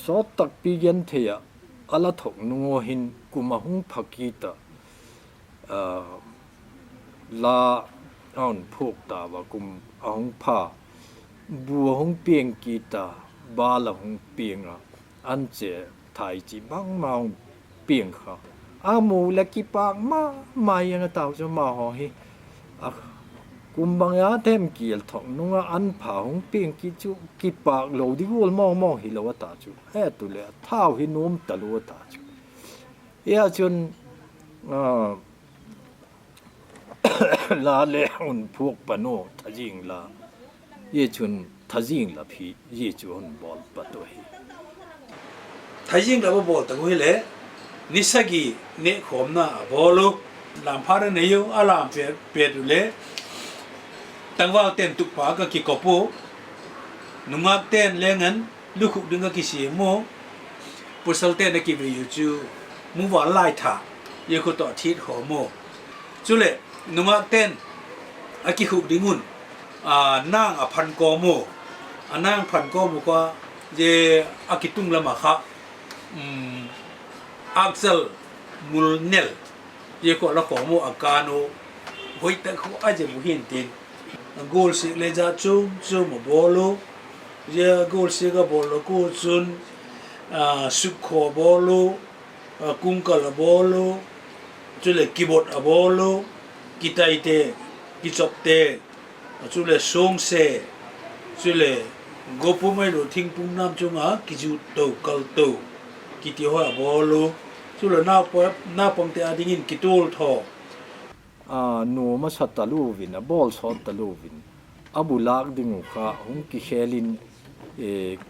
so tak pi gen thea ala thok nungo hin kumahung phakita la on phok ta wa kum ahung pha bu hung pieng kita ba la hung pieng ra an che thai chi bang maung pieng kha a mu la ki pak ma mai na tao cho ma ho hi kum bang ya tem kiel thok nunga an pha hung pieng ki chu ki pak lo di gol mong mong hi lo ta chu he tu le thao hi nom ta lo ta chu ya chun la le un phuk pano thajing la ye chun thajing la phi ye chun bol pato hi thajing la bol ta ko le nisagi ne khomna bolu lam phara ne yo alam pe du le tangwa ten tu pa ka ki kopo nungak ten lengan lukhu dinga ki si mo pusal ten ki bi yu chu mu wa lai tha ye ko to thit ho mo chu le nungak ten aki khu dingun nang a phan ko mo anang phan ko mo ko je akitung lama kha axel mulnel ye ko la ko mo akano hoi ta ko aje mu hin tin gol si le ja chu mo bolo ye gol si ga bolo ko chun sukho bolo kungkal bolo chu le keyboard bolo kitai te kichop te chu le song se chu le gopu mai lo thing pum nam chunga kiju to kal to kiti ho bolo chu le na pom te adingin kitol tho no ma sat talu vin a bol shot talu vin abu lak dingu kha hung ki khelin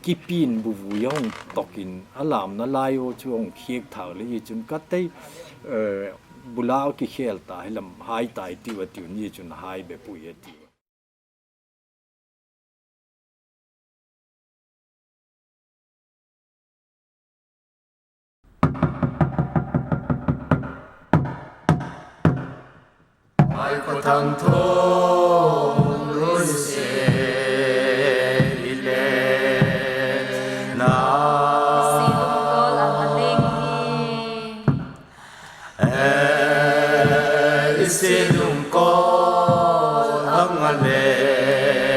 kipin bu vu yong tokin alam na layo chuang khiek thar le hi chun ka te bulao ki khel ta hilam hai tai ti wa ti ni chun hai be pu ye ti ai ko thang thong lui se ile na Sinugol ang ating isinung ko ang alehi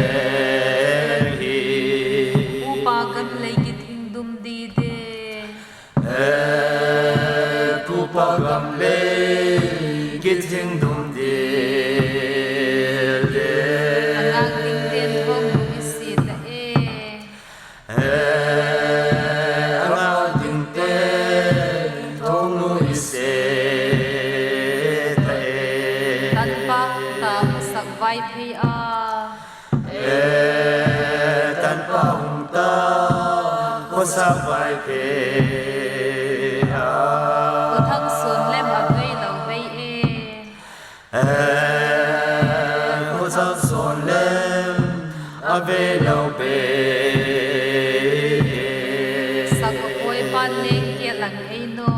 upagam laygit hingdum dide pupagam le githing dum ang ating din hong isita tanpa ta masagbay pay tanpa humta ko sabay pe thang sun lem agay law bay ko sa son lem ave lao pe sa koy paling kialang ay no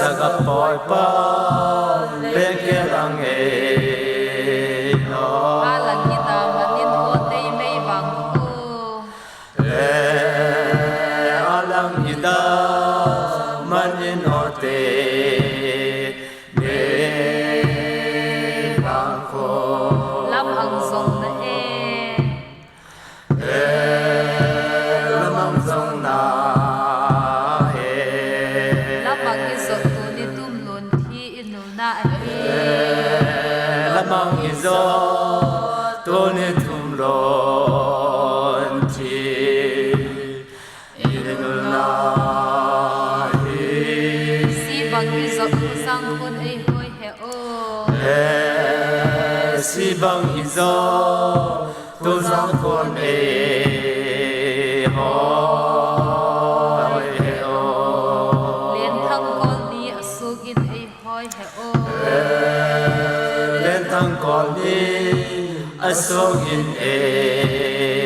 sagapoy pa leke lang no alang kita manin hote may bangko alang ida maninote ne bangko lam ang zong na lamang zong na lapang isot to ni tumlon hi inu na lamang izo tone tumlon ti inul na si bang isot sang kun ay hoy he o si bang izo to sang kon e ho len thang kol ni asugin ay hoy he o lên thang con đi asogin e